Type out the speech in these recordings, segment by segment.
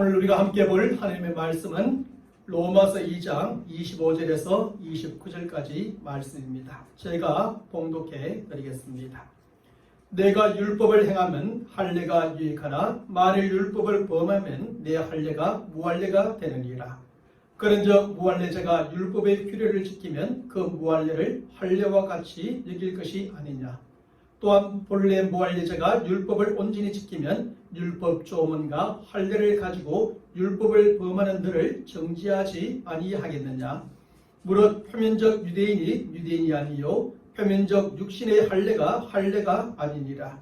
오늘 우리가 함께 볼 하나님의 말씀은 로마서 2장 25절에서 29절까지 말씀입니다. 제가 봉독해 드리겠습니다. 내가 율법을 행하면 할례가 유익하나 만일 율법을 범하면 내 할례가 무할례가 되느니라. 그런즉 무할례자가 율법의 규례를 지키면 그 무할례를 할례와 같이 여길 것이 아니냐. 또한 본래 무할례자가 율법을 온전히 지키면 율법 조문과 할례를 가지고 율법을 범하는 들을 정지하지 아니하겠느냐. 무릇 표면적 유대인이 유대인이 아니요 표면적 육신의 할례가 아니니라.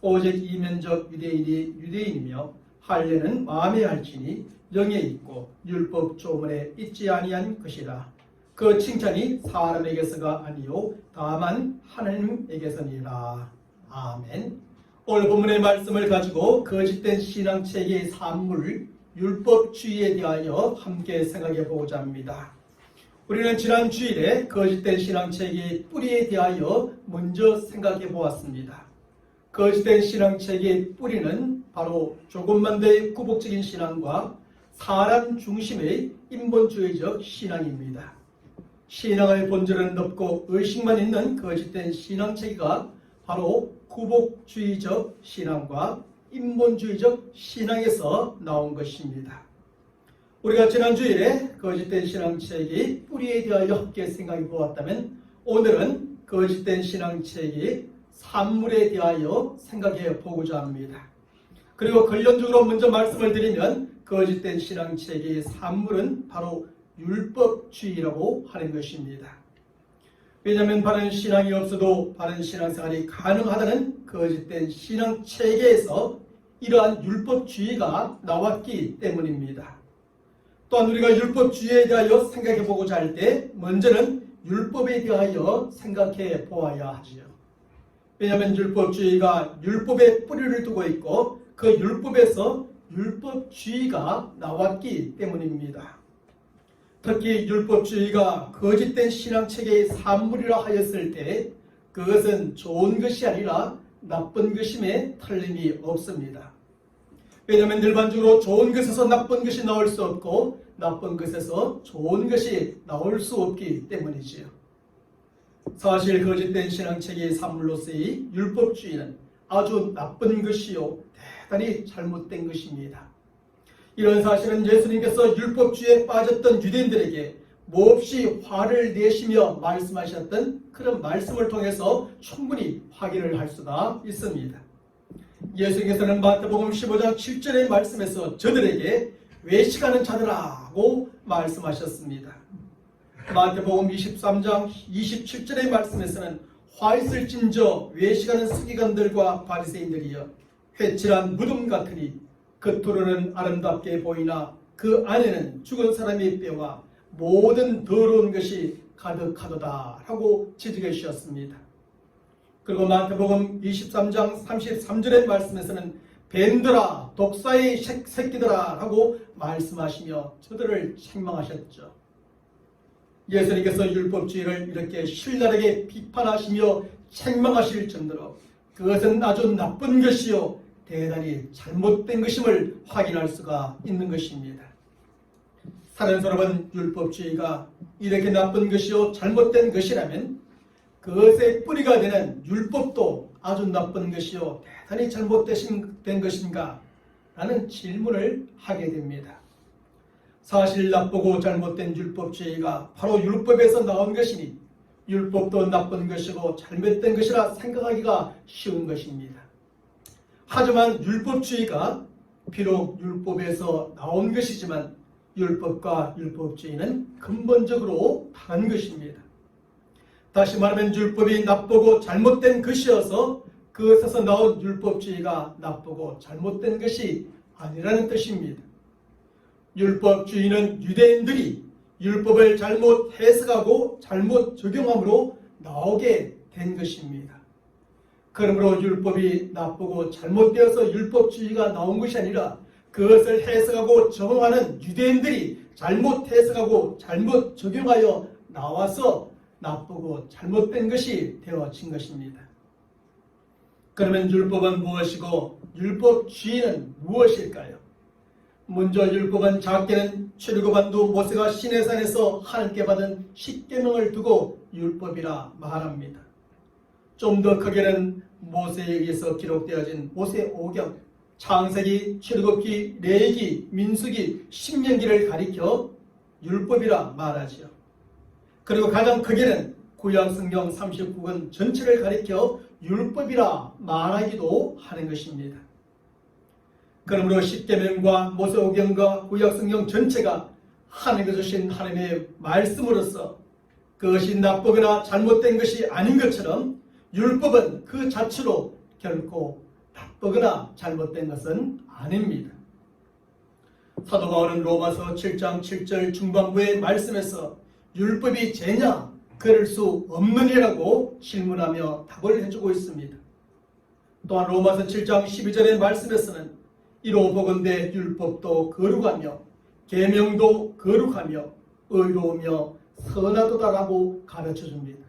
오직 이면적 유대인이 유대인이며 할례는 마음에 할지니 영에 있고 율법 조문에 있지 아니한 것이라. 그 칭찬이 사람에게서가 아니요 다만 하나님에게서니라. 아멘. 오늘 본문의 말씀을 가지고 거짓된 신앙체계의 산물 율법주의에 대하여 함께 생각해 보고자 합니다. 우리는 지난 주일에 거짓된 신앙체계의 뿌리에 대하여 먼저 생각해 보았습니다. 거짓된 신앙체계의 뿌리는 바로 조금만 더 구복적인 신앙과 사람 중심의 인본주의적 신앙입니다. 신앙의 본질은 넓고 의식만 있는 거짓된 신앙체계가 바로 구복주의적 신앙과 인본주의적 신앙에서 나온 것입니다. 우리가 지난주일에 거짓된 신앙체계의 뿌리에 대하여 함께 생각해 보았다면 오늘은 거짓된 신앙체계의 산물에 대하여 생각해 보고자 합니다. 그리고 근본적으로 먼저 말씀을 드리면 거짓된 신앙체계의 산물은 바로 율법주의라고 하는 것입니다. 왜냐하면 바른 신앙이 없어도 바른 신앙생활이 가능하다는 거짓된 신앙체계에서 이러한 율법주의가 나왔기 때문입니다. 또한 우리가 율법주의에 대하여 생각해 보고자 할 때 먼저는 율법에 대하여 생각해 보아야 하지요. 왜냐하면 율법주의가 율법에 뿌리를 두고 있고 그 율법에서 율법주의가 나왔기 때문입니다. 특히 율법주의가 거짓된 신앙체계의 산물이라 하였을 때 그것은 좋은 것이 아니라 나쁜 것임에 틀림이 없습니다. 왜냐하면 일반적으로 좋은 것에서 나쁜 것이 나올 수 없고 나쁜 것에서 좋은 것이 나올 수 없기 때문이지요. 사실 거짓된 신앙체계의 산물로서의 율법주의는 아주 나쁜 것이요 대단히 잘못된 것입니다. 이런 사실은 예수님께서 율법주의에 빠졌던 유대인들에게 몹시 화를 내시며 말씀하셨던 그런 말씀을 통해서 충분히 확인을 할 수가 있습니다. 예수님께서는 마태복음 15장 7절의 말씀에서 저들에게 외식하는 자들아고 말씀하셨습니다. 마태복음 23장 27절의 말씀에서는 화 있을진저 외식하는 서기관들과 바리새인들이여 회칠한 무덤 같으니 겉으로는 아름답게 보이나 그 안에는 죽은 사람의 뼈와 모든 더러운 것이 가득하도다 라고 지적해 주셨습니다. 그리고 마태복음 23장 33절의 말씀에서는 뱀들아 독사의 새끼들아 라고 말씀하시며 저들을 책망하셨죠. 예수님께서 율법주의를 이렇게 신랄하게 비판하시며 책망하실 정도로 그것은 아주 나쁜 것이요 대단히 잘못된 것임을 확인할 수가 있는 것입니다. 사랑하는 여러분, 율법주의가 이렇게 나쁜 것이요 잘못된 것이라면 그것의 뿌리가 되는 율법도 아주 나쁜 것이요 대단히 잘못된 것인가 라는 질문을 하게 됩니다. 사실 나쁘고 잘못된 율법주의가 바로 율법에서 나온 것이니 율법도 나쁜 것이고 잘못된 것이라 생각하기가 쉬운 것입니다. 하지만 율법주의가 비록 율법에서 나온 것이지만 율법과 율법주의는 근본적으로 다른 것입니다. 다시 말하면 율법이 나쁘고 잘못된 것이어서 그것에서 나온 율법주의가 나쁘고 잘못된 것이 아니라는 뜻입니다. 율법주의는 유대인들이 율법을 잘못 해석하고 잘못 적용함으로 나오게 된 것입니다. 그러므로 율법이 나쁘고 잘못되어서 율법주의가 나온 것이 아니라 그것을 해석하고 적용하는 유대인들이 잘못 해석하고 잘못 적용하여 나와서 나쁘고 잘못된 것이 되어진 것입니다. 그러면 율법은 무엇이고 율법주의는 무엇일까요? 먼저 율법은 작게는 출애굽한두 모세가 시내산에서 하나님께 받은 십계명을 두고 율법이라 말합니다. 좀 더 크게는 모세에 의해서 기록되어진 모세오경, 창세기, 출애굽기, 레위기, 민수기, 신명기를 가리켜 율법이라 말하지요. 그리고 가장 크게는 구약성경 39권 전체를 가리켜 율법이라 말하기도 하는 것입니다. 그러므로 십계명과 모세오경과 구약성경 전체가 하나님께서 주신 하나님의 말씀으로서 그것이 나쁘거나 잘못된 것이 아닌 것처럼 율법은 그 자체로 결코 나쁘거나 잘못된 것은 아닙니다. 사도 바울은 로마서 7장 7절 중반부의 말씀에서 율법이 죄냐? 그럴 수 없느니라고 질문하며 답을 해주고 있습니다. 또한 로마서 7장 12절의 말씀에서는 이로 보건대 율법도 거룩하며 계명도 거룩하며 의로우며 선하도다라고 가르쳐줍니다.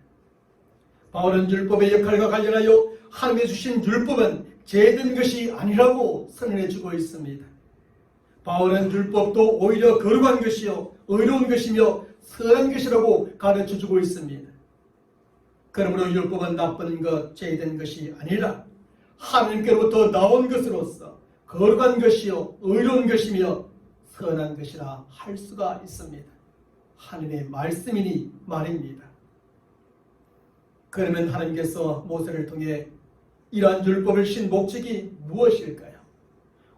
바울은 율법의 역할과 관련하여 하나님이 주신 율법은 죄된 것이 아니라고 선언해주고 있습니다. 바울은 율법도 오히려 거룩한 것이요 의로운 것이며 선한 것이라고 가르쳐주고 있습니다. 그러므로 율법은 나쁜 것, 죄된 것이 아니라 하나님께로부터 나온 것으로서 거룩한 것이요 의로운 것이며 선한 것이라 할 수가 있습니다. 하나님의 말씀이니 말입니다. 그러면 하나님께서 모세를 통해 이러한 율법을 주신 목적이 무엇일까요?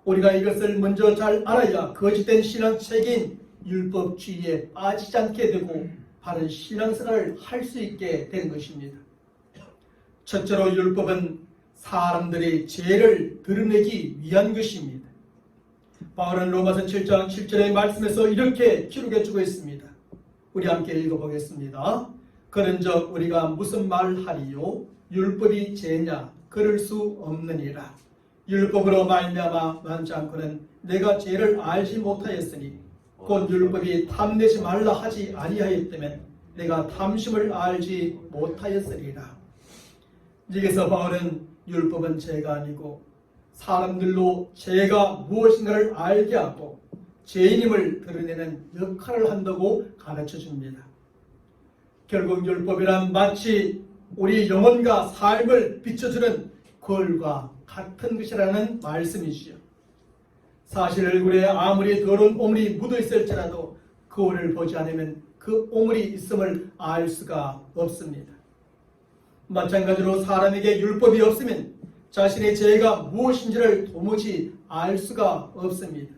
우리가 이것을 먼저 잘 알아야 거짓된 신앙체계인 율법주의에 빠지지 않게 되고 바른 신앙생활을 할 수 있게 되는 것입니다. 첫째로 율법은 사람들의 죄를 드러내기 위한 것입니다. 바울은 로마서 7장 7절의 말씀에서 이렇게 기록해주고 있습니다. 우리 함께 읽어보겠습니다. 그런즉 우리가 무슨 말하리요? 율법이 죄냐? 그럴 수 없느니라. 율법으로 말미암아 많지 않고는 내가 죄를 알지 못하였으니 곧 율법이 탐내지 말라 하지 아니하였다면 내가 탐심을 알지 못하였으리라. 여기서 바울은 율법은 죄가 아니고 사람들로 죄가 무엇인가를 알게 하고 죄인임을 드러내는 역할을 한다고 가르쳐줍니다. 결국 율법이란 마치 우리 영혼과 삶을 비춰주는 거울과 같은 것이라는 말씀이지요. 사실 얼굴에 아무리 더러운 오물이 묻어있을지라도 거울을 보지 않으면 그 오물이 있음을 알 수가 없습니다. 마찬가지로 사람에게 율법이 없으면 자신의 죄가 무엇인지를 도무지 알 수가 없습니다.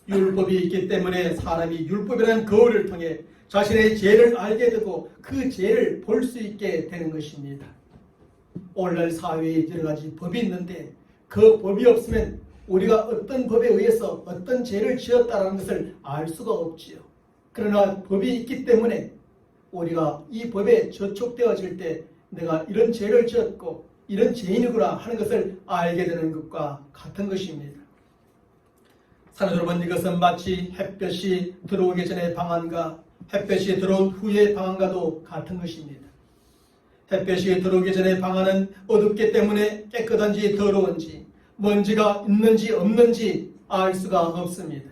율법이 있기 때문에 사람이 율법이라는 거울을 통해 자신의 죄를 알게 되고 그 죄를 볼 수 있게 되는 것입니다. 오늘날 사회에 여러 가지 법이 있는데 그 법이 없으면 우리가 어떤 법에 의해서 어떤 죄를 지었다는 것을 알 수가 없지요. 그러나 법이 있기 때문에 우리가 이 법에 저촉되어질 때 내가 이런 죄를 지었고 이런 죄인이구나 하는 것을 알게 되는 것과 같은 것입니다. 사랑하는 여러분, 이것은 마치 햇볕이 들어오기 전의 방안과 햇볕이 들어온 후의 방안과도 같은 것입니다. 햇볕이 들어오기 전의 방안은 어둡기 때문에 깨끗한지 더러운지 먼지가 있는지 없는지 알 수가 없습니다.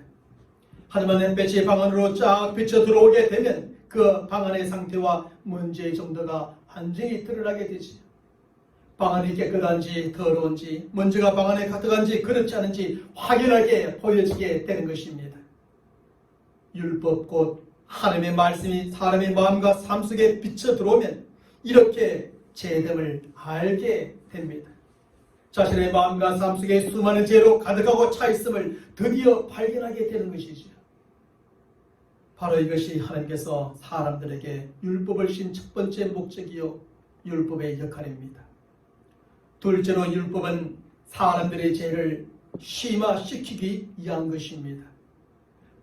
하지만 햇볕이 방안으로 쫙 비쳐 들어오게 되면 그 방안의 상태와 먼지의 정도가 완전히 드러나게 되지. 방안이 깨끗한지 더러운지 먼지가 방안에 가득한지 그렇지 않은지 확연하게 보여지게 되는 것입니다. 율법 곧 하나님의 말씀이 사람의 마음과 삶 속에 비쳐 들어오면 이렇게 죄됨을 알게 됩니다. 자신의 마음과 삶 속에 수많은 죄로 가득하고 차 있음을 드디어 발견하게 되는 것이지요. 바로 이것이 하나님께서 사람들에게 율법을 주신 첫 번째 목적이요 율법의 역할입니다. 둘째로 율법은 사람들의 죄를 심화시키기 위한 것입니다.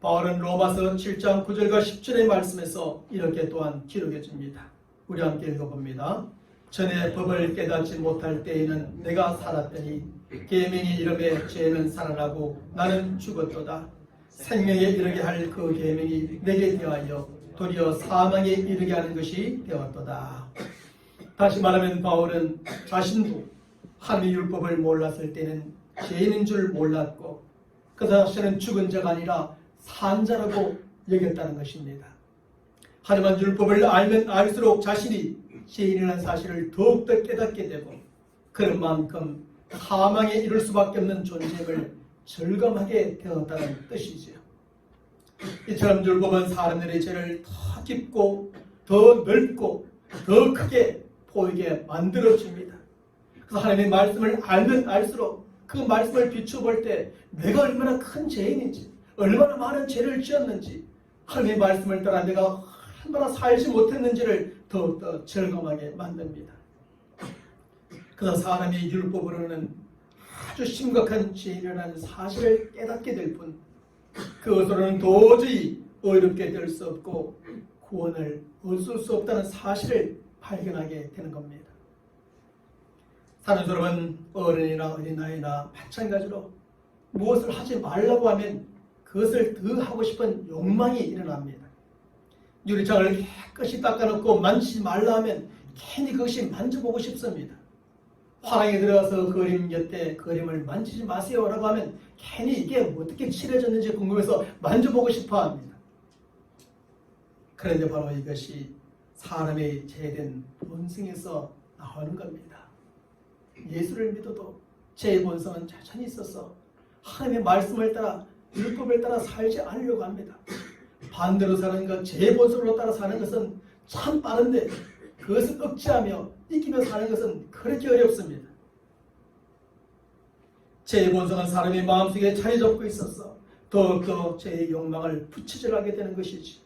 바울은 로마서 7장 9절과 10절의 말씀에서 이렇게 또한 기록해 줍니다. 우리 함께 읽어봅니다. 전에 법을 깨닫지 못할 때에는 내가 살았더니 계명이 이르매 죄는 살아나고 나는 죽었도다. 생명에 이르게 할 그 계명이 내게 대하여 도리어 사망에 이르게 하는 것이 되었도다. 다시 말하면 바울은 자신도 하나님의 율법을 몰랐을 때는 죄인인 줄 몰랐고 그 자신은 죽은 자가 아니라 산 자라고 여겼다는 것입니다. 하지만 율법을 알면 알수록 자신이 죄인이라는 사실을 더욱더 깨닫게 되고 그런 만큼 사망에 이를 수밖에 없는 존재임을 절감하게 되었다는 뜻이지요. 이처럼 율법은 사람들의 죄를 더 깊고 더 넓고 더 크게 보이게 만들어줍니다. 그래서 하나님의 말씀을 알면 알수록 그 말씀을 비춰볼 때 내가 얼마나 큰 죄인인지 얼마나 많은 죄를 지었는지 하나님의 말씀을 따라 내가 얼마나 살지 못했는지를 더욱더 절감하게 만듭니다. 그래서 사람이 율법으로는 아주 심각한 죄인이라는 사실을 깨닫게 될 뿐 그것으로는 도저히 의롭게 될 수 없고 구원을 얻을 수 없다는 사실을 발견하게 되는 겁니다. 사는 사람은 어른이나 어린아이나 마찬가지로 무엇을 하지 말라고 하면 그것을 더 하고 싶은 욕망이 일어납니다. 유리창을 깨끗이 닦아놓고 만지지 말라 하면 괜히 그것이 만져보고 싶습니다. 화랑에 들어가서 그림 곁에 그림을 만지지 마세요라고 하면 괜히 이게 어떻게 칠해졌는지 궁금해서 만져보고 싶어 합니다. 그런데 바로 이것이 사람의 죄된 본성에서 나오는 겁니다. 예수를 믿어도 죄의 본성은 여전히 있어서 하나님의 말씀을 따라 율법을 따라 살지 않으려고 합니다. 반대로 사는 것, 죄의 본성으로 따라 사는 것은 참 빠른데 그것을 억제하며 이기며 사는 것은 그렇게 어렵습니다. 죄의 본성은 사람의 마음속에 자리 잡고 있어서 더욱더 죄의 욕망을 부추질하게 되는 것이지.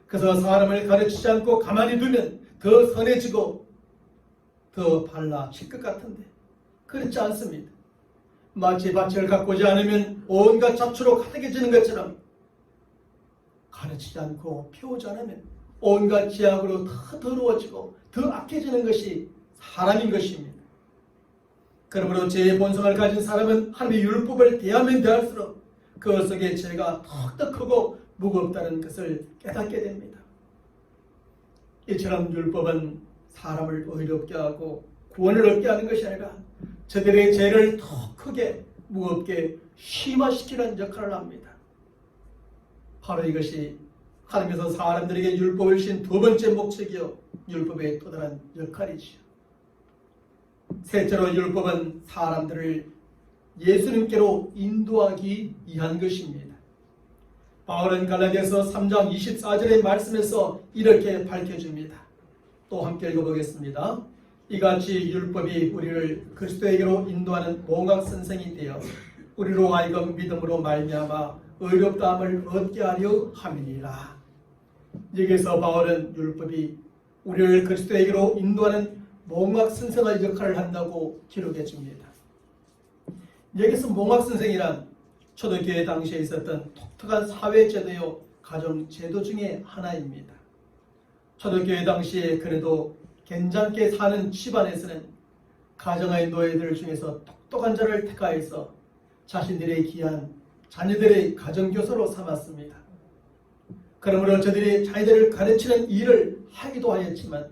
그래서 사람을 가르치지 않고 가만히 두면 더 선해지고 더 발라질 것 같은데 그렇지 않습니다. 마치 밭을 가꾸지 않으면 온갖 잡초로 가득해지는 것처럼 가르치지 않고 피우지 않으면 온갖 지약으로 더 더러워지고 더 악해지는 것이 사람인 것입니다. 그러므로 죄의 본성을 가진 사람은 하나님의 율법을 대하면 대할수록 그 속에 죄가 더욱더 크고 무겁다는 것을 깨닫게 됩니다. 이처럼 율법은 사람을 의롭게 하고 구원을 얻게 하는 것이 아니라 저들의 죄를 더 크게 무겁게 심화시키는 역할을 합니다. 바로 이것이 하나님께서 사람들에게 율법을 주신 두 번째 목적이요 율법의 또 다른 역할이지요. 셋째로 율법은 사람들을 예수님께로 인도하기 위한 것입니다. 바울은 갈라디아서 3장 24절의 말씀에서 이렇게 밝혀줍니다. 또 함께 읽어보겠습니다. 이같이 율법이 우리를 그리스도에게로 인도하는 몽학선생이 되어 우리로 하여금 믿음으로 말미암아 의롭다함을 얻게 하려 함이니라. 여기서 바울은 율법이 우리를 그리스도에게로 인도하는 몽학선생의 역할을 한다고 기록해 줍니다. 여기서 몽학선생이란 초대교회 당시에 있었던 독특한 사회제도요 가정제도 중에 하나입니다. 초대교회 당시에 그래도 괜찮게 사는 집안에서는 가정의 노예들 중에서 똑똑한 자를 택하여서 자신들의 귀한 자녀들의 가정교사로 삼았습니다. 그러므로 저들이 자녀들을 가르치는 일을 하기도 하였지만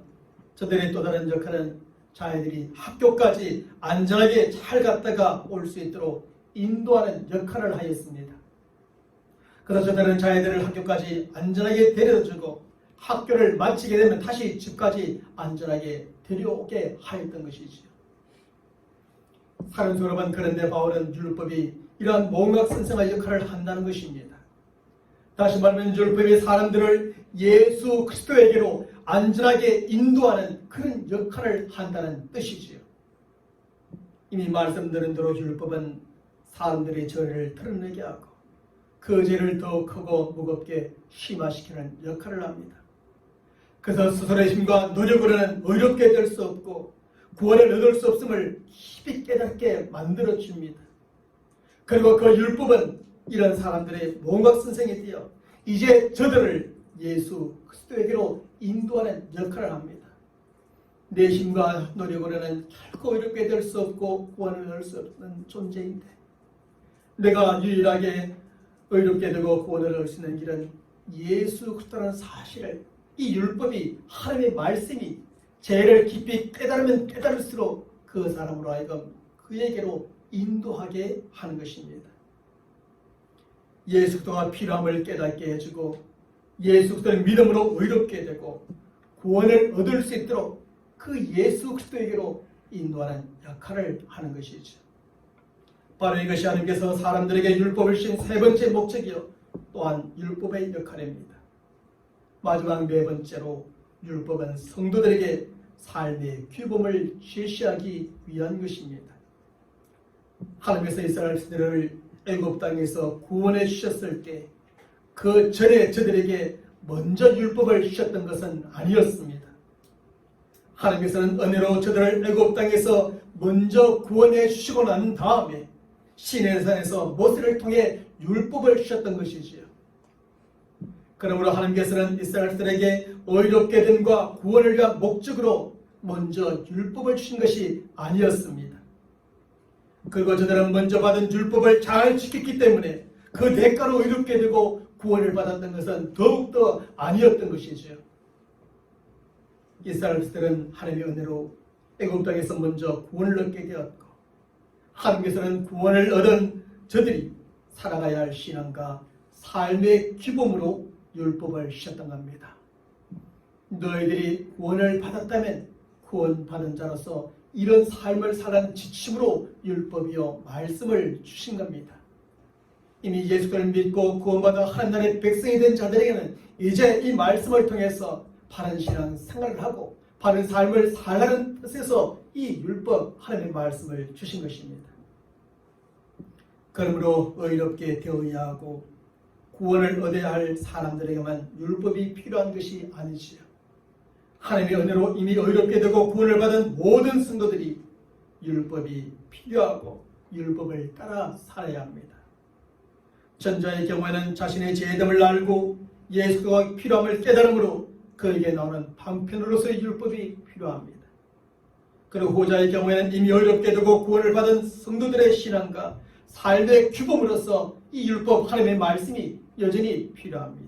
저들의 또 다른 역할은 자녀들이 학교까지 안전하게 잘 갔다가 올 수 있도록 인도하는 역할을 하였습니다. 그래서 저들은 자녀들을 학교까지 안전하게 데려다주고 학교를 마치게 되면 다시 집까지 안전하게 데려오게 하였던 것이지요. 사는 여러분, 그런데 바울은 율법이 이러한 몽학선생의 역할을 한다는 것입니다. 다시 말하면 율법이 사람들을 예수 그리스도에게로 안전하게 인도하는 그런 역할을 한다는 뜻이지요. 이미 말씀드린 대로 율법은 사람들의 죄를 드러내게 하고 그 죄를 더 크고 무겁게 심화시키는 역할을 합니다. 그래서 스스로의 힘과 노력으로는 의롭게 될 수 없고 구원을 얻을 수 없음을 깊이 깨닫게 만들어줍니다. 그리고 그 율법은 이런 사람들의 몽학선생이 되어 이제 저들을 예수 그리스도에게로 인도하는 역할을 합니다. 내 힘과 노력으로는 결코 의롭게 될 수 없고 구원을 얻을 수 없는 존재인데 내가 유일하게 의롭게 되고 구원을 얻을 수 있는 길은 예수 그리스도라는 사실을 이 율법이 하나님의 말씀이 죄를 깊이 깨달으면 깨달을수록 그 사람으로 하여금 그에게로 인도하게 하는 것입니다. 예수 그리스도가 필요함을 깨닫게 해주고 예수 그리스도를 믿음으로 의롭게 되고 구원을 얻을 수 있도록 그 예수 그리스도에게로 인도하는 역할을 하는 것이죠. 바로 이것이 하나님께서 사람들에게 율법을 주신 세 번째 목적이요 또한 율법의 역할입니다. 마지막 네 번째로 율법은 성도들에게 삶의 규범을 제시하기 위한 것입니다. 하나님께서 이스라엘 백성들을 애굽 땅에서 구원해 주셨을 때 그 전에 저들에게 먼저 율법을 주셨던 것은 아니었습니다. 하나님께서는 은혜로 저들을 애굽 땅에서 먼저 구원해 주시고 난 다음에 시내산에서 모세를 통해 율법을 주셨던 것이지요. 그러므로 하나님께서는 이스라엘들에게 의롭게 됨과 구원을 위한 목적으로 먼저 율법을 주신 것이 아니었습니다. 그리고 저들은 먼저 받은 율법을 잘 지켰기 때문에 그 대가로 의롭게 되고 구원을 받았던 것은 더욱더 아니었던 것이죠. 이스라엘들은 하나님의 은혜로 애굽 땅에서 먼저 구원을 얻게 되었고 하나님께서는 구원을 얻은 저들이 살아가야 할 신앙과 삶의 규범으로 율법을 주셨던 겁니다. 너희들이 구원을 받았다면 구원받은 자로서 이런 삶을 살아가는 지침으로 율법이요 말씀을 주신 겁니다. 이미 예수를 믿고 구원받아 하나님 나라의 백성이 된 자들에게는 이제 이 말씀을 통해서 바른 신앙 생활을 하고 바른 삶을 살아가는 뜻에서 이 율법 하나님의 말씀을 주신 것입니다. 그러므로 의롭게 되어야 하고 구원을 얻어야 할 사람들에게만 율법이 필요한 것이 아니지요. 하나님의 은혜로 이미 의롭게 되고 구원을 받은 모든 성도들이 율법이 필요하고 율법을 따라 살아야 합니다. 전자의 경우에는 자신의 죄됨을 알고 예수가 필요함을 깨달음으로 그에게 나오는 방편으로서의 율법이 필요합니다. 그리고 후자의 경우에는 이미 의롭게 되고 구원을 받은 성도들의 신앙과 삶의 규범으로서 이 율법 하나님의 말씀이 여전히 필요합니다.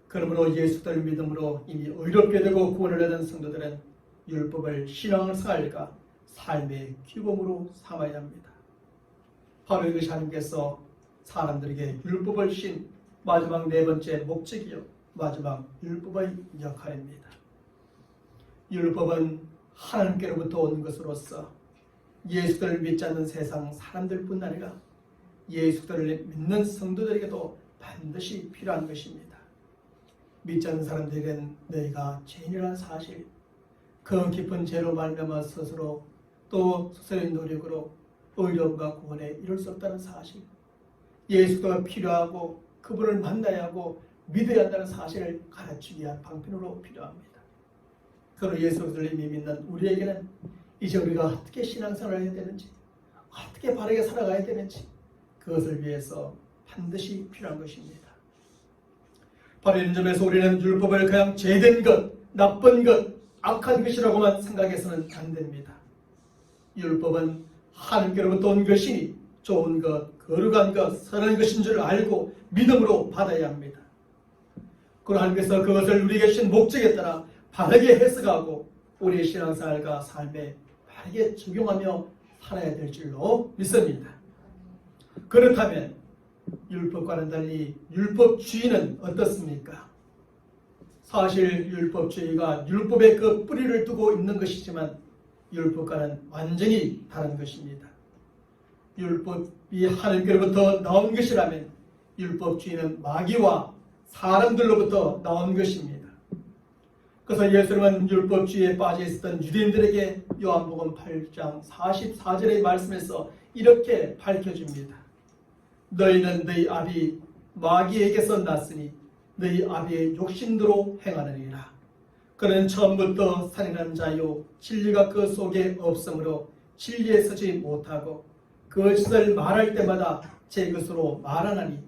그러므로 예수를 믿음으로 이미 의롭게 되고 구원을 얻은 성도들은 율법을 신앙생활과 삶의 규범으로 삼아야 합니다. 바로 이것이 하나님께서 사람들에게 율법을 주신 마지막 네 번째 목적이요 마지막 율법의 역할입니다. 율법은 하나님께로부터 온 것으로서 예수를 믿지 않는 세상 사람들뿐 아니라 예수를 믿는 성도들에게도 반드시 필요한 것입니다. 믿지 않는 사람들에게는 너희가 죄인이라는 사실, 그 깊은 죄로 말미암아 스스로 또 스스로의 노력으로 의로움과 구원에 이룰 수 없다는 사실, 예수가 필요하고 그분을 만나야 하고 믿어야 한다는 사실을 가르치기 위한 방편으로 필요합니다. 그리고 예수를 이미 믿는 우리에게는 이제 우리가 어떻게 신앙생활을 해야 되는지, 어떻게 바르게 살아가야 되는지 그것을 위해서 반드시 필요한 것입니다. 바로 이런 점에서 우리는 율법을 그냥 죄된 것, 나쁜 것, 악한 것이라고만 생각해서는 안 됩니다. 율법은 하나님께로부터 온 것이니 좋은 것, 거룩한 것, 선한 것인 줄 알고 믿음으로 받아야 합니다. 그리고 하나님께서 그것을 우리에게 주신 목적에 따라 바르게 해석하고 우리의 신앙생활과 삶에 바르게 적용하며 살아야 될 줄로 믿습니다. 그렇다면 율법과는 달리 율법주의는 어떻습니까? 사실 율법주의가 율법의 그 뿌리를 두고 있는 것이지만 율법과는 완전히 다른 것입니다. 율법이 하나님께로부터 나온 것이라면 율법주의는 마귀와 사람들로부터 나온 것입니다. 그래서 예수님은 율법주의에 빠져 있었던 유대인들에게 요한복음 8장 44절의 말씀에서 이렇게 밝혀줍니다. 너희는 너희 아비 마귀에게서 났으니 너희 아비의 욕심대로 행하느니라. 그는 처음부터 살인한 자요 진리가 그 속에 없으므로 진리에 서지 못하고 거짓을 말할 때마다 제 것으로 말하나니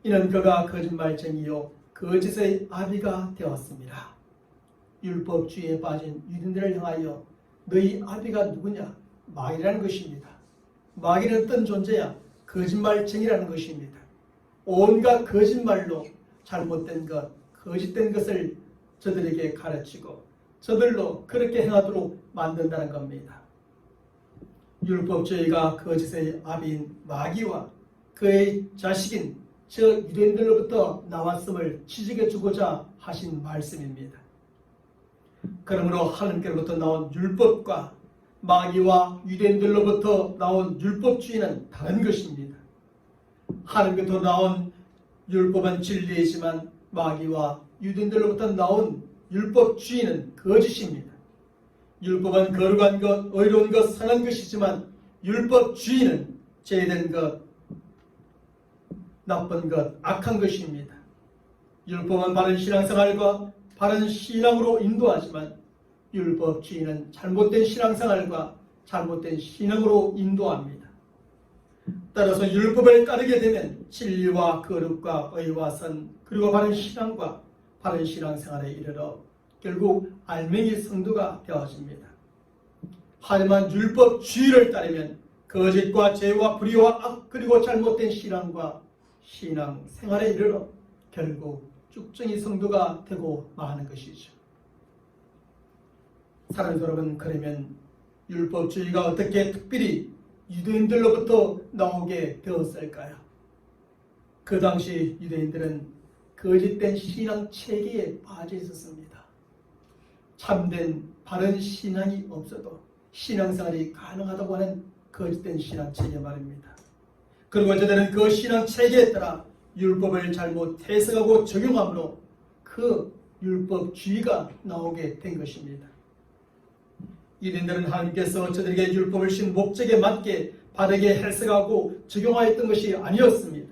이는 그가 거짓말쟁이요 거짓의 아비가 되었습니다. 율법주의에 빠진 유대인들을 향하여 너희 아비가 누구냐? 마귀라는 것입니다. 마귀는 어떤 존재야? 거짓말쟁이라는 것입니다. 온갖 거짓말로 잘못된 것, 거짓된 것을 저들에게 가르치고 저들로 그렇게 행하도록 만든다는 겁니다. 율법주의가 거짓의 아비인 마귀와 그의 자식인 저 유대인들로부터 나왔음을 지적해주고자 하신 말씀입니다. 그러므로 하나님께로부터 나온 율법과 마귀와 유대인들로부터 나온 율법주의는 다른 것입니다. 하나님께로부터 나온 율법은 진리이지만 마귀와 유대인들로부터 나온 율법주의는 거짓입니다. 율법은 거룩한 것, 의로운 것, 선한 것이지만 율법주의는 죄된 것, 나쁜 것, 악한 것입니다. 율법은 바른 신앙생활과 바른 신앙으로 인도하지만 율법주의는 잘못된 신앙생활과 잘못된 신앙으로 인도합니다. 따라서 율법을 따르게 되면 진리와 거룩과 의와 선 그리고 바른 신앙과 바른 신앙생활에 이르러 결국 알맹이 성도가 되어집니다. 하지만 율법주의를 따르면 거짓과 죄와 불의와 악 그리고 잘못된 신앙과 신앙생활에 이르러 결국 쭉정이 성도가 되고 마는 것이죠. 사랑하는 여러분, 그러면 율법주의가 어떻게 특별히 유대인들로부터 나오게 되었을까요? 그 당시 유대인들은 거짓된 신앙 체계에 빠져 있었습니다. 참된 바른 신앙이 없어도 신앙생활이 가능하다고 하는 거짓된 신앙 체계 말입니다. 그리고 저들은 그 신앙 체계에 따라 율법을 잘못 해석하고 적용함으로 그 율법주의가 나오게 된 것입니다. 유대인들은 하나님께서 저들에게 율법을 신 목적에 맞게 바르게 해석하고 적용하였던 것이 아니었습니다.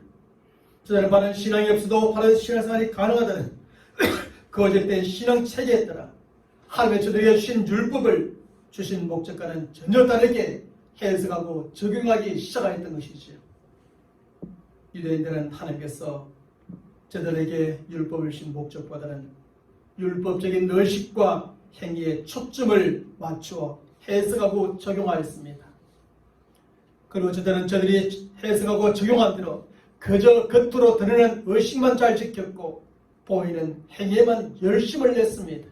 저들은 바른 신앙이 없어도 바른 신앙생활이 가능하다는 거짓된 신앙 체계에 따라 하나님의 저들에게 주신 율법을 주신 목적과는 전혀 다르게 해석하고 적용하기 시작하였던 것이지요. 유대인들은 하나님께서 저들에게 율법을 주신 목적보다는 율법적인 의식과 행위에 초점을 맞추어 해석하고 적용하였습니다. 그리고 저들이 해석하고 적용한 대로 그저 겉으로 드러나는 의식만 잘 지켰고 보이는 행위에만 열심을 냈습니다.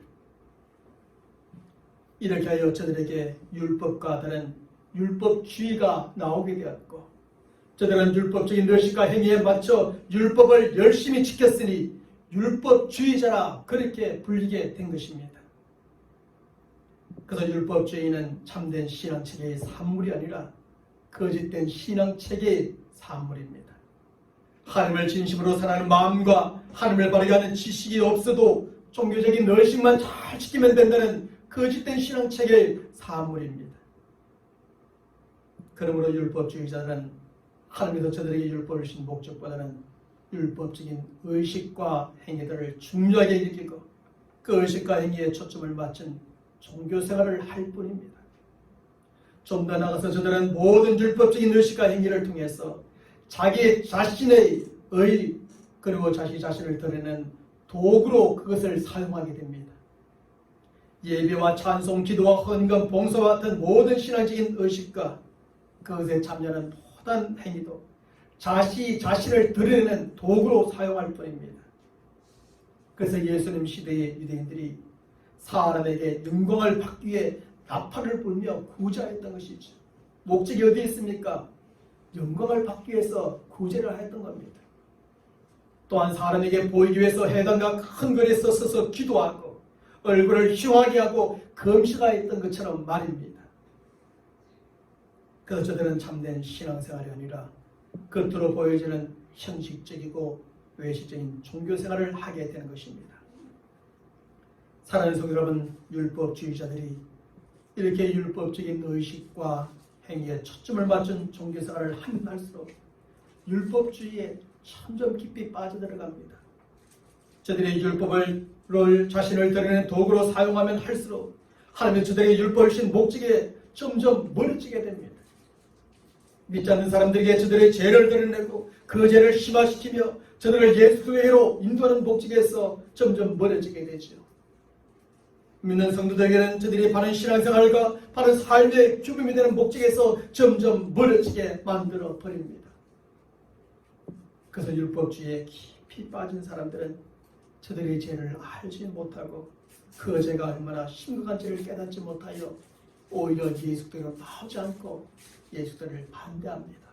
이렇게 하여 저들에게 율법과 다른 율법주의가 나오게 되었고 저들은 율법적인 의식과 행위에 맞춰 율법을 열심히 지켰으니 율법주의자라 그렇게 불리게 된 것입니다. 그래서 율법주의는 참된 신앙체계의 산물이 아니라 거짓된 신앙체계의 산물입니다. 하나님을 진심으로 사랑하는 마음과 하나님을 바르게 하는 지식이 없어도 종교적인 의식만 잘 지키면 된다는 거짓된 신앙체계의 산물입니다. 그러므로 율법주의자는 하나님께서 저들에게 율법을 주신 목적보다는 율법적인 의식과 행위들을 중요하게 일으키고 그 의식과 행위에 초점을 맞춘 종교생활을 할 뿐입니다. 좀 더 나아가서 저들은 모든 율법적인 의식과 행위를 통해서 자기 자신의 의 그리고 자기 자신을 드러내는 도구로 그것을 사용하게 됩니다. 예배와 찬송, 기도와 헌금, 봉사와 같은 모든 신앙적인 의식과 그것에 참여하는 모든 행위도 자신을 드러내는 도구로 사용할 뿐입니다. 그래서 예수님 시대의 유대인들이 사람에게 영광을 받기 위해 나팔을 불며 구제했던 것이죠. 목적이 어디에 있습니까? 영광을 받기 위해서 구제를 했던 겁니다. 또한 사람에게 보이기 위해서 해당과 큰 거리에 서서 기도하고 얼굴을 흉하게 하고 금식하였던 것처럼 말입니다. 그래서 저들은 참된 신앙생활이 아니라 겉으로 보여지는 형식적이고 외식적인 종교생활을 하게 되는 것입니다. 사랑하는 성도 여러분, 율법주의자들이 이렇게 율법적인 의식과 행위에 초점을 맞춘 종교생활을 하면 할수록 율법주의에 점점 깊이 빠져들어갑니다. 저들의 율법을 자신을 드러내는 도구로 사용하면 할수록 하나님의 저들에게 율법을 주신 목적에 점점 멀어지게 됩니다. 믿지 않는 사람들에게 저들의 죄를 드러내고 그 죄를 심화시키며 저들을 예수의로 인도하는 목적에서 점점 멀어지게 되죠. 믿는 성도들에게는 저들이 바른 신앙생활과 바른 삶의 규범이 되는 목적에서 점점 멀어지게 만들어 버립니다. 그래서 율법주의에 깊이 빠진 사람들은 저들의 죄를 알지 못하고 그 죄가 얼마나 심각한 죄를 깨닫지 못하여 오히려 예수께로 나오지 않고 예수들을 반대합니다.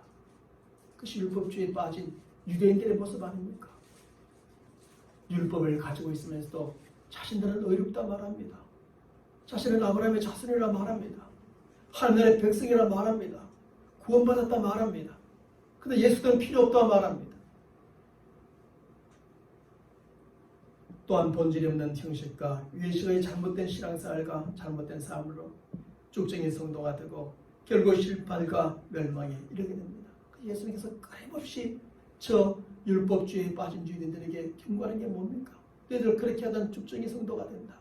그것이 율법주의에 빠진 유대인들의 모습 아닙니까? 율법을 가지고 있으면서도 자신들은 의롭다 말합니다. 자신은 아브라함의 자손이라 말합니다. 하나님의 백성이라 말합니다. 구원받았다 말합니다. 근데 예수는 필요 없다 말합니다. 또한 본질이 없는 형식과 외식의 잘못된 신앙생활과 잘못된 삶으로 쭉정이 성도가 되고 결국 실패과 멸망에 이르게 됩니다. 예수님께서 끊임없이 저 율법주의에 빠진 주인들에게 경고하는 게 뭡니까? 너희들 그렇게 하던 쭉정이 성도가 된다.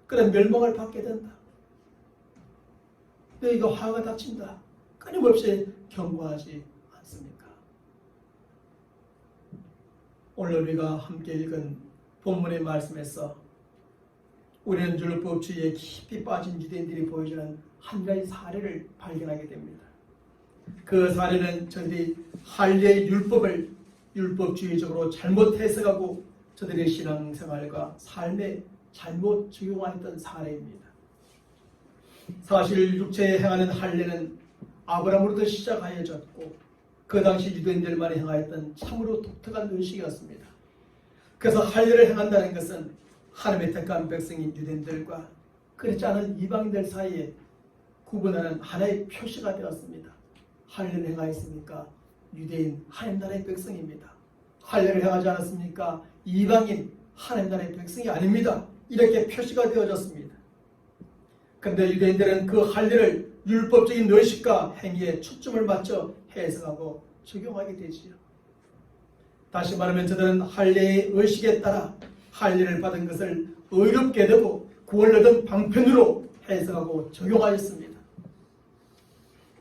그런 멸망을 받게 된다. 너희가 화가 닥친다. 끊임없이 경고하지 않습니까? 오늘 우리가 함께 읽은 본문의 말씀에서 우리는 율법주의에 깊이 빠진 유대인들이 보여주는 한 가지 사례를 발견하게 됩니다. 그 사례는 저들이 할례의 율법을 율법주의적으로 잘못 해석하고 저들의 신앙생활과 삶에 잘못 적용하였던 사례입니다. 사실 육체에 행하는 할례는 아브라함으로부터 시작하여졌고 그 당시 유대인들만이 행하였던 참으로 독특한 의식이었습니다. 그래서 할례를 행한다는 것은 하나님의 택한 백성인 유대인들과 그렇지 않은 이방인들 사이에 구분하는 하나의 표시가 되었습니다. 할례를 행하였습니까? 유대인 하나님 나라의 백성입니다. 할례를 행하지 않았습니까? 이방인 하나님 나라의 백성이 아닙니다. 이렇게 표시가 되어졌습니다. 그런데 유대인들은 그 할례를 율법적인 의식과 행위에 초점을 맞춰 해석하고 적용하게 되지요. 다시 말하면 저들은 할례의 의식에 따라 할례를 받은 것을 의롭게 되고 구원을 얻은 방편으로 해석하고 적용하였습니다.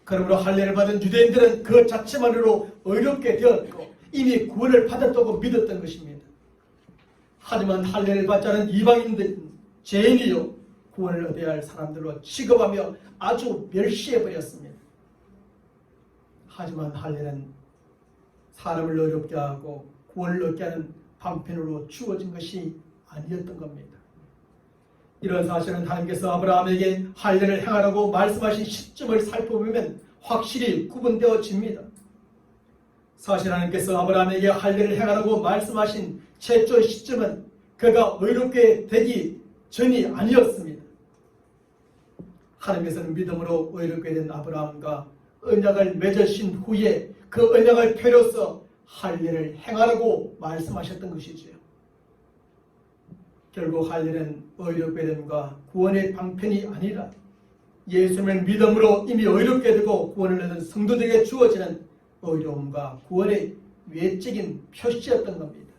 그러므로 할례를 받은 유대인들은 그 자체만으로 의롭게 되었고 이미 구원을 받았다고 믿었던 것입니다. 하지만 할례를 받지 않은 이방인들은 죄인이요 구원을 얻어야 할 사람들로 취급하며 아주 멸시해버렸습니다. 하지만 할례는 사람을 의롭게 하고 구원을 얻게 하는 방편으로 주어진 것이 아니었던 겁니다. 이런 사실은 하나님께서 아브라함에게 할례를 행하라고 말씀하신 시점을 살펴보면 확실히 구분되어집니다. 사실 하나님께서 아브라함에게 할례를 행하라고 말씀하신 최초 시점은 그가 의롭게 되기 전이 아니었습니다. 하나님께서는 믿음으로 의롭게 된 아브라함과 언약을 맺으신 후에 그 언약을 표로서 할례를 행하라고 말씀하셨던 것이지요. 결국 할례는 의롭게 됨과 구원의 방편이 아니라 예수님을 믿음으로 이미 의롭게 되고 구원을 얻은 성도들에게 주어지는 의로움과 구원의 외적인 표시였던 겁니다.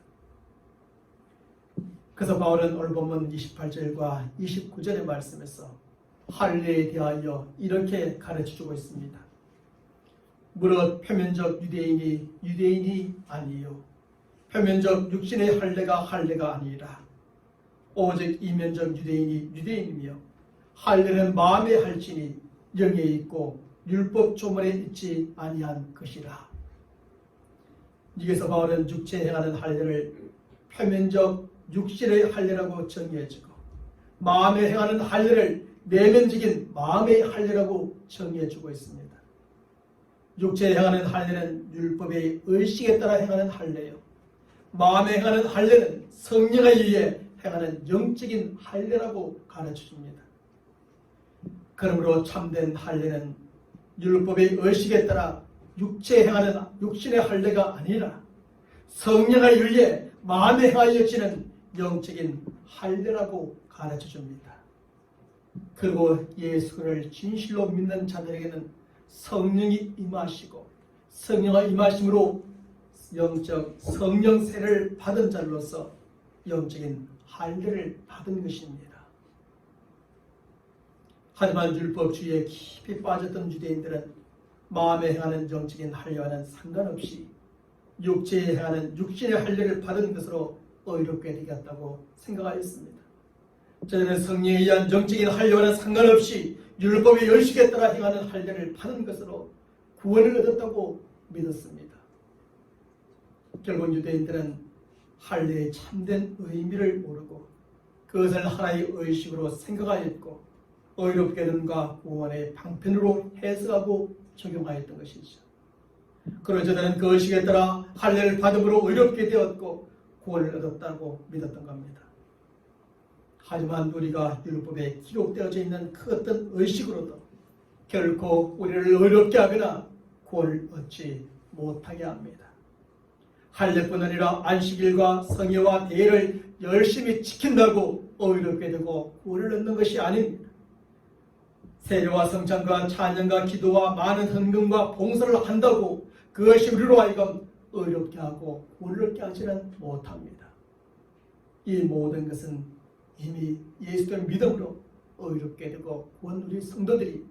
그래서 바울은 오늘 본문 28절과 29절의 말씀에서 할례에 대하여 이렇게 가르쳐주고 있습니다. 무릇 표면적 유대인이 아니요 표면적 육신의 할례가 아니라 오직 이면적 유대인이 유대인이며 할례는 마음에 할지니 영에 있고 율법 조문에 있지 아니한 것이라. 여기서 바울은 육체에 행하는 할례를 표면적 육신의 할례라고 정의해주고 마음에 행하는 할례를 내면적인 마음의 할례라고 정의해주고 있습니다. 육체에 행하는 할례는 율법의 의식에 따라 행하는 할례요. 마음에 행하는 할례는 성령에 의해 행하는 영적인 할례라고 가르쳐줍니다. 그러므로 참된 할례는 율법의 의식에 따라 육체에 행하는 육신의 할례가 아니라 성령에 의해 마음에 행하여지는 영적인 할례라고 가르쳐줍니다. 그리고 예수를 진실로 믿는 자들에게는 성령이 임하시고 성령의 임하심으로 영적 성령세를 받은 자로서 영적인 할례를 받은 것입니다. 하지만 율법주의에 깊이 빠졌던 유대인들은 마음에 행하는 영적인 할례와는 상관없이 육체에 행하는 육신의 할례를 받은 것으로 의롭게 되겠다고 생각하였습니다. 저들은 성령에 의한 영적인 할례와는 상관없이 율법의 열식에 따라 행하는 할례를 받은 것으로 구원을 얻었다고 믿었습니다. 결국 유대인들은 할례의 참된 의미를 모르고 그것을 하나의 의식으로 생각하였고 의롭게 됨과 구원의 방편으로 해석하고 적용하였던 것이죠. 그러자 저는 그 의식에 따라 할례를 받음으로 의롭게 되었고 구원을 얻었다고 믿었던 겁니다. 하지만 우리가 율법에 기록되어져 있는 그 어떤 의식으로도 결코 우리를 의롭게 하거나 구원을 얻지 못하게 합니다. 할례뿐 아니라 안식일과 성회와 대회를 열심히 지킨다고 의롭게 되고 구원을 얻는 것이 아닙니다. 세례와 성찬과 찬양과 기도와 많은 헌금과 봉사를 한다고 그것이 우리로 하여금 의롭게 하고 구원을 얻게 하지는 못합니다. 이 모든 것은 이미 예수를 믿음으로 의롭게 되고 구원 우리 성도들이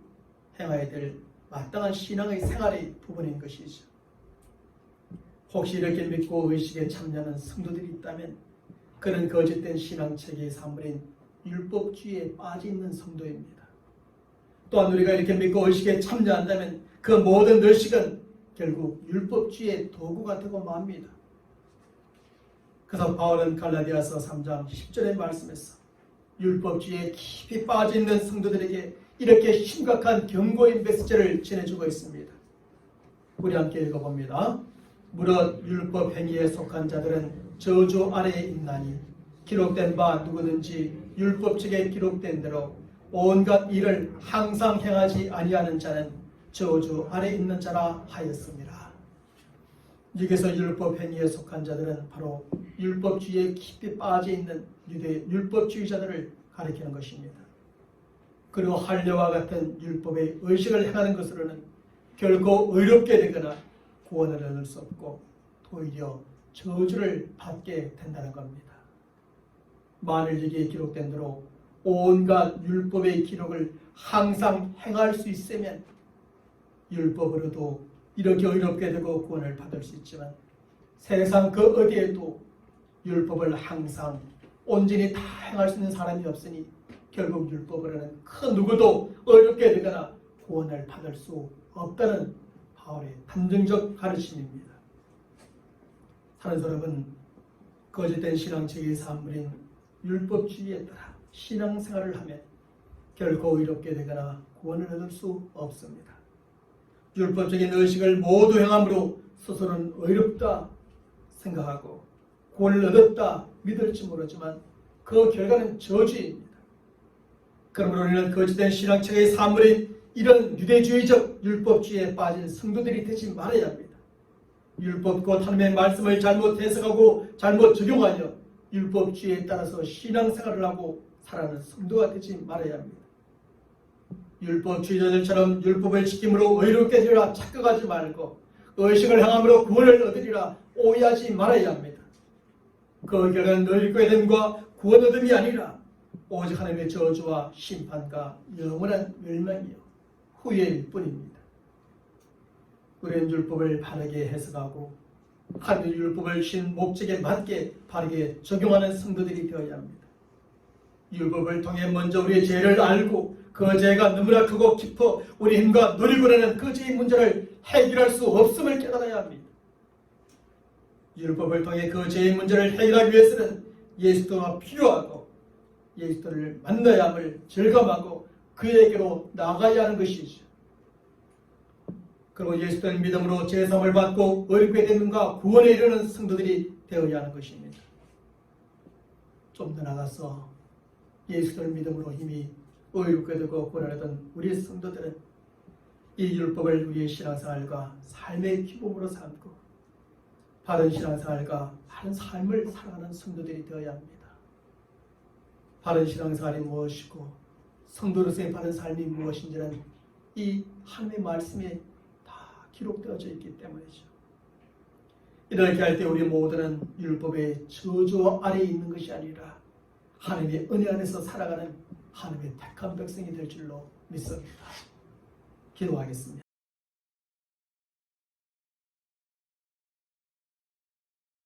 행해야 될 마땅한 신앙의 생활의 부분인 것이죠. 혹시 이렇게 믿고 의식에 참여하는 성도들이 있다면 그는 거짓된 신앙체계의 산물인 율법주의에 빠져있는 성도입니다. 또한 우리가 이렇게 믿고 의식에 참여한다면 그 모든 의식은 결국 율법주의의 도구가 되고 맙니다. 그래서 바울은 갈라디아서 3장 10절의 말씀에서 율법주의에 깊이 빠져있는 성도들에게 이렇게 심각한 경고의 메시지를 전해주고 있습니다. 우리 함께 읽어봅니다. 무릇 율법 행위에 속한 자들은 저주 아래에 있나니 기록된 바 누구든지 율법책에 기록된 대로 온갖 일을 항상 행하지 아니하는 자는 저주 아래에 있는 자라 하였습니다. 여기서 율법 행위에 속한 자들은 바로 율법주의에 깊이 빠져있는 유대 율법주의자들을 가리키는 것입니다. 그리고 할례와 같은 율법의 의식을 행하는 것으로는 결코 의롭게 되거나 구원을 얻을 수 없고 오히려 저주를 받게 된다는 겁니다. 만일 여기에 기록된 대로 온갖 율법의 기록을 항상 행할 수 있으면 율법으로도 이렇게 의롭게 되고 구원을 받을 수 있지만 세상 그 어디에도 율법을 항상 온전히 다 행할 수 있는 사람이 없으니 결국 율법으로는 그 누구도 의롭게 되거나 구원을 받을 수 없다는 바울의 단정적 가르침입니다. 사는 사람은 거짓된 신앙체계의 산물인 율법주의에 따라 신앙생활을 하면 결코 의롭게 되거나 구원을 얻을 수 없습니다. 율법적인 의식을 모두 행함으로 스스로는 의롭다 생각하고 구원을 얻었다 믿을지 모르지만 그 결과는 저주입니다. 그러므로 우리는 거짓된 신앙체계의 산물인 이런 유대주의적 율법주의에 빠진 성도들이 되지 말아야 합니다. 율법 곧 하나님의 말씀을 잘못 해석하고 잘못 적용하여 율법주의에 따라서 신앙생활을 하고 살아가는 성도가 되지 말아야 합니다. 율법주의자들처럼 율법을 지킴으로 의롭게 되리라 착각하지 말고 의식을 행함으로 구원을 얻으리라 오해하지 말아야 합니다. 그 결과는 의롭게 됨과 구원 얻음이 아니라 오직 하나님의 저주와 심판과 영원한 멸망이요 후회일 뿐입니다. 우리는 율법을 바르게 해석하고 하나님의 율법을 주신 목적에 맞게 바르게 적용하는 성도들이 되어야 합니다. 율법을 통해 먼저 우리의 죄를 알고 그 죄가 너무나 크고 깊어 우리 힘과 노력으로는 그 죄의 문제를 해결할 수 없음을 깨달아야 합니다. 율법을 통해 그 죄의 문제를 해결하기 위해서는 예수도가 필요하고 예수도를 만나야 함을 절감하고 그에게로 나가야 하는 것이죠. 그리고 예수를 믿음으로 제사함을 받고 의롭게 되는가 구원에 이르는 성도들이 되어야 하는 것입니다. 좀 더 나가서 예수를 믿음으로 이미 의롭게 되고 구원을 얻은 우리 성도들은 이 율법을 우리의 신앙생활과 삶의 기본으로 삼고 바른 신앙생활과 바른 삶을 살아가는 성도들이 되어야 합니다. 바른 신앙생활이 무엇이고 성도로서의 바른 삶이 무엇인지는 이 하나님의 말씀에 다 기록되어져 있기 때문이죠. 이렇게 할 때 우리 모두는 율법의 저주 아래에 있는 것이 아니라 하나님의 은혜 안에서 살아가는 하나님의 택한 백성이 될 줄로 믿습니다. 기도하겠습니다.